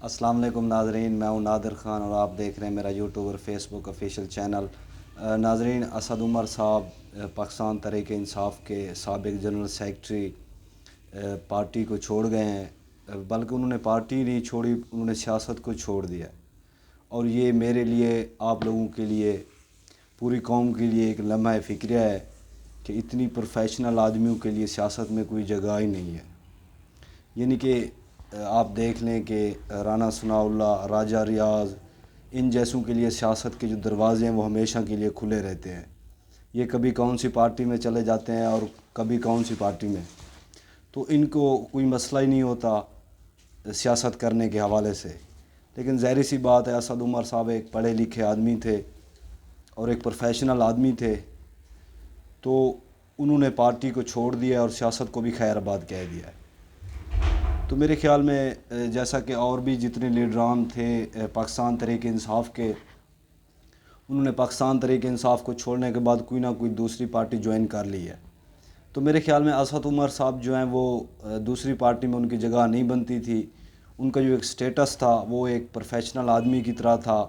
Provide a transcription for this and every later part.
السلام علیکم ناظرین، میں ہوں نادر خان اور آپ دیکھ رہے ہیں میرا یوٹیوب اور فیس بک آفیشیل چینل۔ ناظرین، اسد عمر صاحب پاکستان تحریک انصاف کے سابق جنرل سیکرٹری پارٹی کو چھوڑ گئے ہیں، بلکہ انہوں نے پارٹی نہیں چھوڑی، انہوں نے سیاست کو چھوڑ دیا۔ اور یہ میرے لیے، آپ لوگوں کے لیے، پوری قوم کے لیے ایک لمحہ فکریہ ہے کہ اتنی پروفیشنل آدمیوں کے لیے سیاست میں کوئی جگہ ہی نہیں ہے۔ یعنی کہ آپ دیکھ لیں کہ رانا ثناء اللہ، راجہ ریاض، ان جیسوں کے لیے سیاست کے جو دروازے ہیں وہ ہمیشہ کے لیے کھلے رہتے ہیں۔ یہ کبھی کون سی پارٹی میں چلے جاتے ہیں اور کبھی کون سی پارٹی میں، تو ان کو کوئی مسئلہ ہی نہیں ہوتا سیاست کرنے کے حوالے سے۔ لیکن ظاہر سی بات ہے، اسد عمر صاحب ایک پڑھے لکھے آدمی تھے اور ایک پروفیشنل آدمی تھے، تو انہوں نے پارٹی کو چھوڑ دیا اور سیاست کو بھی خیر آباد کہہ دیا ہے۔ تو میرے خیال میں جیسا کہ اور بھی جتنے لیڈران تھے پاکستان تحریک انصاف کے، انہوں نے پاکستان تحریک انصاف کو چھوڑنے کے بعد کوئی نہ کوئی دوسری پارٹی جوائن کر لی ہے۔ تو میرے خیال میں اسد عمر صاحب جو ہیں وہ دوسری پارٹی میں ان کی جگہ نہیں بنتی تھی۔ ان کا جو ایک سٹیٹس تھا وہ ایک پروفیشنل آدمی کی طرح تھا،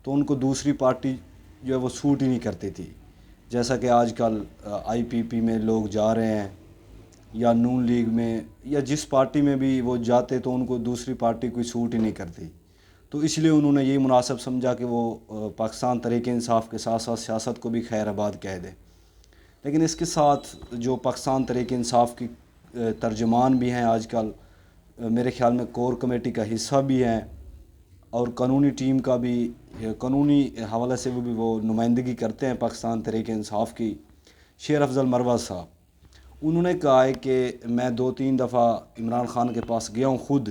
تو ان کو دوسری پارٹی جو ہے وہ سوٹ ہی نہیں کرتی تھی۔ جیسا کہ آج کل آئی پی پی میں لوگ جا رہے ہیں یا نون لیگ میں یا جس پارٹی میں بھی وہ جاتے تو ان کو دوسری پارٹی کوئی سوٹ ہی نہیں کرتی، تو اس لیے انہوں نے یہی مناسب سمجھا کہ وہ پاکستان تحریک انصاف کے ساتھ ساتھ سیاست کو بھی خیر آباد کہہ دیں۔ لیکن اس کے ساتھ جو پاکستان تحریک انصاف کی ترجمان بھی ہیں آج کل، میرے خیال میں کور کمیٹی کا حصہ بھی ہیں اور قانونی ٹیم کا بھی، قانونی حوالے سے وہ نمائندگی کرتے ہیں پاکستان تحریک انصاف کی، شیر افضل مروہ صاحب۔ انہوں نے کہا ہے کہ میں 2-3 دفعہ عمران خان کے پاس گیا ہوں، خود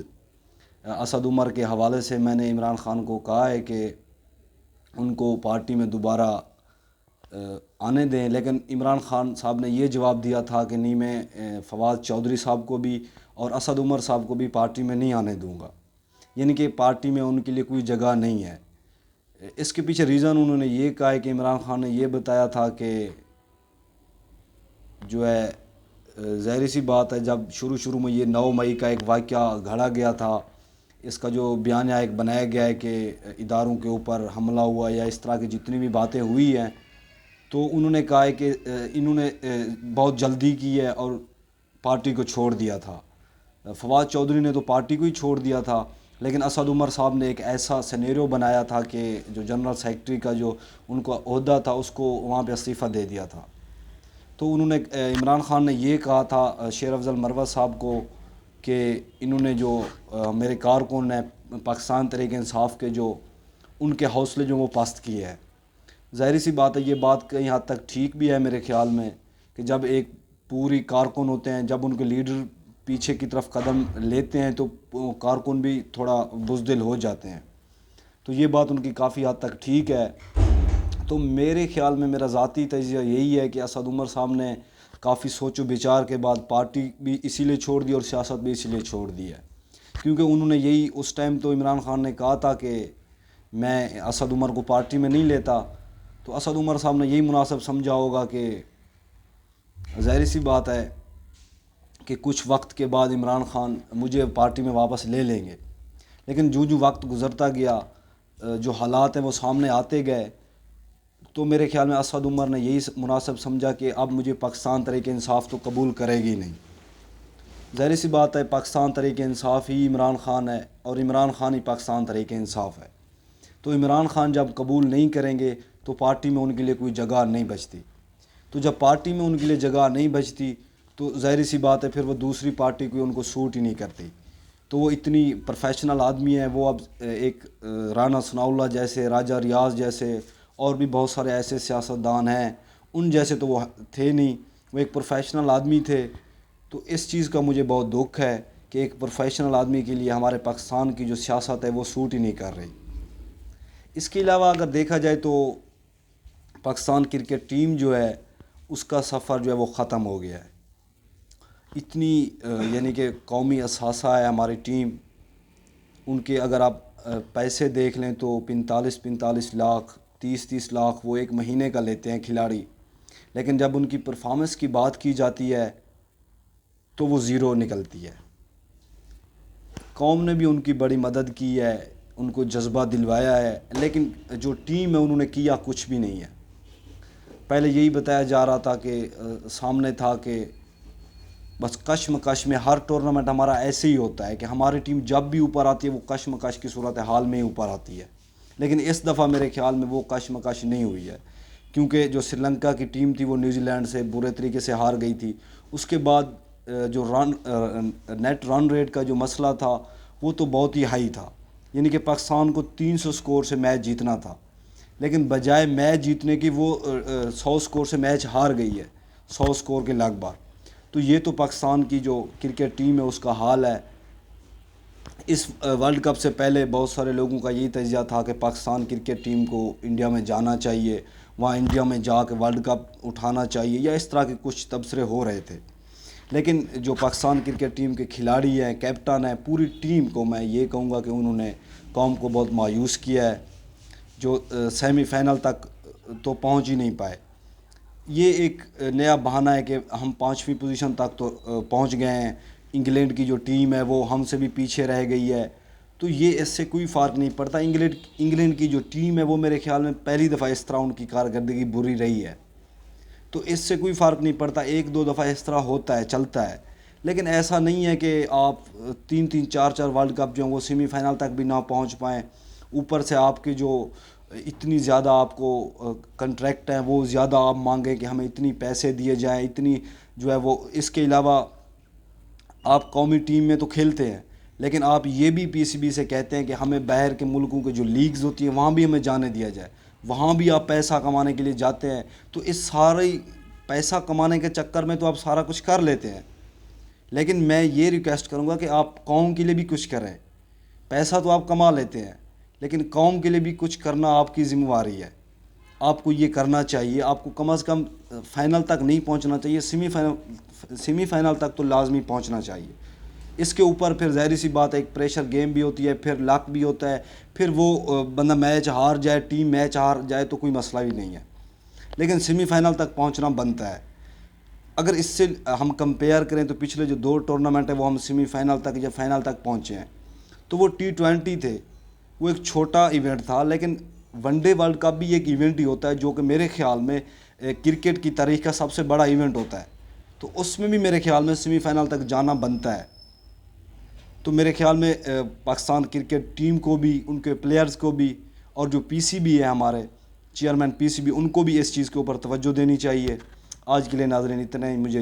اسد عمر کے حوالے سے میں نے عمران خان کو کہا ہے کہ ان کو پارٹی میں دوبارہ آنے دیں، لیکن عمران خان صاحب نے یہ جواب دیا تھا کہ نہیں، میں فواد چودھری صاحب کو بھی اور اسد عمر صاحب کو بھی پارٹی میں نہیں آنے دوں گا، یعنی کہ پارٹی میں ان کے لیے کوئی جگہ نہیں ہے۔ اس کے پیچھے ریزن انہوں نے یہ کہا ہے کہ عمران خان نے یہ بتایا تھا کہ جو ہے ظاہر سی بات ہے، جب شروع میں یہ 9 مئی کا ایک واقعہ گھڑا گیا تھا، اس کا جو بیانیہ ایک بنایا گیا ہے کہ اداروں کے اوپر حملہ ہوا یا اس طرح کی جتنی بھی باتیں ہوئی ہیں، تو انہوں نے کہا ہے کہ انہوں نے بہت جلدی کی ہے اور پارٹی کو چھوڑ دیا تھا۔ فواد چودھری نے تو پارٹی کو ہی چھوڑ دیا تھا، لیکن اسد عمر صاحب نے ایک ایسا سینیریو بنایا تھا کہ جو جنرل سیکرٹری کا جو ان کا عہدہ تھا اس کو وہاں پہ استعفیٰ دے دیا تھا۔ تو انہوں نے عمران خان نے یہ کہا تھا شیر افضل مروہ صاحب کو کہ انہوں نے جو میرے کارکن ہیں پاکستان تحریک انصاف کے، جو ان کے حوصلے جو وہ پست کیے ہیں۔ ظاہر سی بات ہے، یہ بات کہیں حد تک ٹھیک بھی ہے میرے خیال میں کہ جب ایک پوری کارکن ہوتے ہیں، جب ان کے لیڈر پیچھے کی طرف قدم لیتے ہیں تو کارکن بھی تھوڑا بزدل ہو جاتے ہیں، تو یہ بات ان کی کافی حد تک ٹھیک ہے۔ تو میرے خیال میں میرا ذاتی تجزیہ یہی ہے کہ اسد عمر صاحب نے کافی سوچ و بچار کے بعد پارٹی بھی اسی لیے چھوڑ دی اور سیاست بھی اسی لیے چھوڑ دی ہے، کیونکہ انہوں نے یہی اس ٹائم تو عمران خان نے کہا تھا کہ میں اسد عمر کو پارٹی میں نہیں لیتا، تو اسد عمر صاحب نے یہی مناسب سمجھا ہوگا کہ ظاہر سی بات ہے کہ کچھ وقت کے بعد عمران خان مجھے پارٹی میں واپس لے لیں گے۔ لیکن جو وقت گزرتا گیا، جو حالات ہیں وہ سامنے آتے گئے، تو میرے خیال میں اسد عمر نے یہی مناسب سمجھا کہ اب مجھے پاکستان تحریک انصاف تو قبول کرے گی نہیں۔ ظاہر سی بات ہے، پاکستان تحریک انصاف ہی عمران خان ہے اور عمران خان ہی پاکستان تحریک انصاف ہے، تو عمران خان جب قبول نہیں کریں گے تو پارٹی میں ان کے لیے کوئی جگہ نہیں بچتی، تو جب پارٹی میں ان کے لیے جگہ نہیں بچتی تو ظاہر سی بات ہے پھر وہ دوسری پارٹی کوئی ان کو سوٹ ہی نہیں کرتی۔ تو وہ اتنی پروفیشنل آدمی ہیں، وہ اب ایک رانا ثناء اللہ جیسے، راجہ ریاض جیسے اور بھی بہت سارے ایسے سیاستدان ہیں، ان جیسے تو وہ تھے نہیں، وہ ایک پروفیشنل آدمی تھے۔ تو اس چیز کا مجھے بہت دکھ ہے کہ ایک پروفیشنل آدمی کے لیے ہمارے پاکستان کی جو سیاست ہے وہ سوٹ ہی نہیں کر رہی۔ اس کے علاوہ اگر دیکھا جائے تو پاکستان کرکٹ ٹیم جو ہے اس کا سفر جو ہے وہ ختم ہو گیا ہے۔ اتنی یعنی کہ قومی اثاثہ ہے ہماری ٹیم، ان کے اگر آپ پیسے دیکھ لیں تو 45 لاکھ 30 لاکھ وہ ایک مہینے کا لیتے ہیں کھلاڑی، لیکن جب ان کی پرفارمنس کی بات کی جاتی ہے تو وہ زیرو نکلتی ہے۔ قوم نے بھی ان کی بڑی مدد کی ہے، ان کو جذبہ دلوایا ہے، لیکن جو ٹیم ہے انہوں نے کیا کچھ بھی نہیں ہے۔ پہلے یہی بتایا جا رہا تھا کہ سامنے تھا کہ بس کشمکش میں ہر ٹورنامنٹ ہمارا ایسے ہی ہوتا ہے کہ ہماری ٹیم جب بھی اوپر آتی ہے وہ کشمکش کی صورت حال میں ہی اوپر آتی ہے، لیکن اس دفعہ میرے خیال میں وہ کشمکش نہیں ہوئی ہے، کیونکہ جو سری لنکا کی ٹیم تھی وہ نیوزی لینڈ سے برے طریقے سے ہار گئی تھی۔ اس کے بعد جو نیٹ رن ریٹ کا جو مسئلہ تھا وہ تو بہت ہی ہائی تھا، یعنی کہ پاکستان کو 300 سکور سے میچ جیتنا تھا، لیکن بجائے میچ جیتنے کی وہ 100 سکور سے میچ ہار گئی ہے، 100 سکور کے لگ بھگ۔ تو یہ تو پاکستان کی جو کرکٹ ٹیم ہے اس کا حال ہے۔ اس ورلڈ کپ سے پہلے بہت سارے لوگوں کا یہی تجزیہ تھا کہ پاکستان کرکٹ ٹیم کو انڈیا میں جانا چاہیے، وہاں انڈیا میں جا کے ورلڈ کپ اٹھانا چاہیے، یا اس طرح کے کچھ تبصرے ہو رہے تھے۔ لیکن جو پاکستان کرکٹ ٹیم کے کھلاڑی ہیں، کیپٹن ہیں، پوری ٹیم کو میں یہ کہوں گا کہ انہوں نے قوم کو بہت مایوس کیا ہے، جو سیمی فائنل تک تو پہنچ ہی نہیں پائے۔ یہ ایک نیا بہانہ ہے کہ ہم 5ویں پوزیشن تک تو پہنچ گئے ہیں، انگلینڈ کی جو ٹیم ہے وہ ہم سے بھی پیچھے رہ گئی ہے، تو یہ اس سے کوئی فرق نہیں پڑتا۔ انگلینڈ کی جو ٹیم ہے وہ میرے خیال میں پہلی دفعہ اس طرح ان کی کارکردگی بری رہی ہے، تو اس سے کوئی فرق نہیں پڑتا، 1-2 دفعہ اس طرح ہوتا ہے، چلتا ہے، لیکن ایسا نہیں ہے کہ آپ 3-3 4-4 ورلڈ کپ جو ہیں وہ سیمی فائنل تک بھی نہ پہنچ پائیں، اوپر سے آپ کے جو اتنی زیادہ آپ کو کنٹریکٹ ہیں وہ زیادہ آپ مانگیں کہ ہمیں اتنی پیسے دیے جائیں، اتنی جو ہے وہ۔ اس کے علاوہ آپ قومی ٹیم میں تو کھیلتے ہیں، لیکن آپ یہ بھی پی سی بی سے کہتے ہیں کہ ہمیں باہر کے ملکوں کے جو لیگز ہوتی ہیں وہاں بھی ہمیں جانے دیا جائے، وہاں بھی آپ پیسہ کمانے کے لیے جاتے ہیں، تو اس سارے پیسہ کمانے کے چکر میں تو آپ سارا کچھ کر لیتے ہیں، لیکن میں یہ ریکویسٹ کروں گا کہ آپ قوم کے لیے بھی کچھ کریں۔ پیسہ تو آپ کما لیتے ہیں، لیکن قوم کے لیے بھی کچھ کرنا آپ کی ذمہ داری ہے، آپ کو یہ کرنا چاہیے۔ آپ کو کم از کم فائنل تک نہیں پہنچنا چاہیے، سیمی فائنل تک تو لازمی پہنچنا چاہیے۔ اس کے اوپر پھر ظاہری سی بات ہے ایک پریشر گیم بھی ہوتی ہے، پھر لک بھی ہوتا ہے، پھر وہ بندہ میچ ہار جائے، ٹیم میچ ہار جائے تو کوئی مسئلہ بھی نہیں ہے، لیکن سیمی فائنل تک پہنچنا بنتا ہے۔ اگر اس سے ہم کمپیئر کریں تو پچھلے جو 2 ٹورنامنٹ ہیں وہ ہم سیمی فائنل تک یا فائنل تک پہنچے ہیں، تو وہ T20 تھے، وہ ایک چھوٹا ایونٹ تھا، لیکن ون ڈے ورلڈ کپ بھی ایک ایونٹ ہی ہوتا ہے جو کہ میرے خیال میں کرکٹ کی تاریخ کا سب سے بڑا ایونٹ ہوتا ہے، تو اس میں بھی میرے خیال میں سیمی فائنل تک جانا بنتا ہے۔ تو میرے خیال میں پاکستان کرکٹ ٹیم کو بھی، ان کے پلیئرز کو بھی، اور جو پی سی بی ہے ہمارے چیئرمین پی سی بی، ان کو بھی اس چیز کے اوپر توجہ دینی چاہیے۔ آج کے لیے ناظرین اتنا ہی، مجھے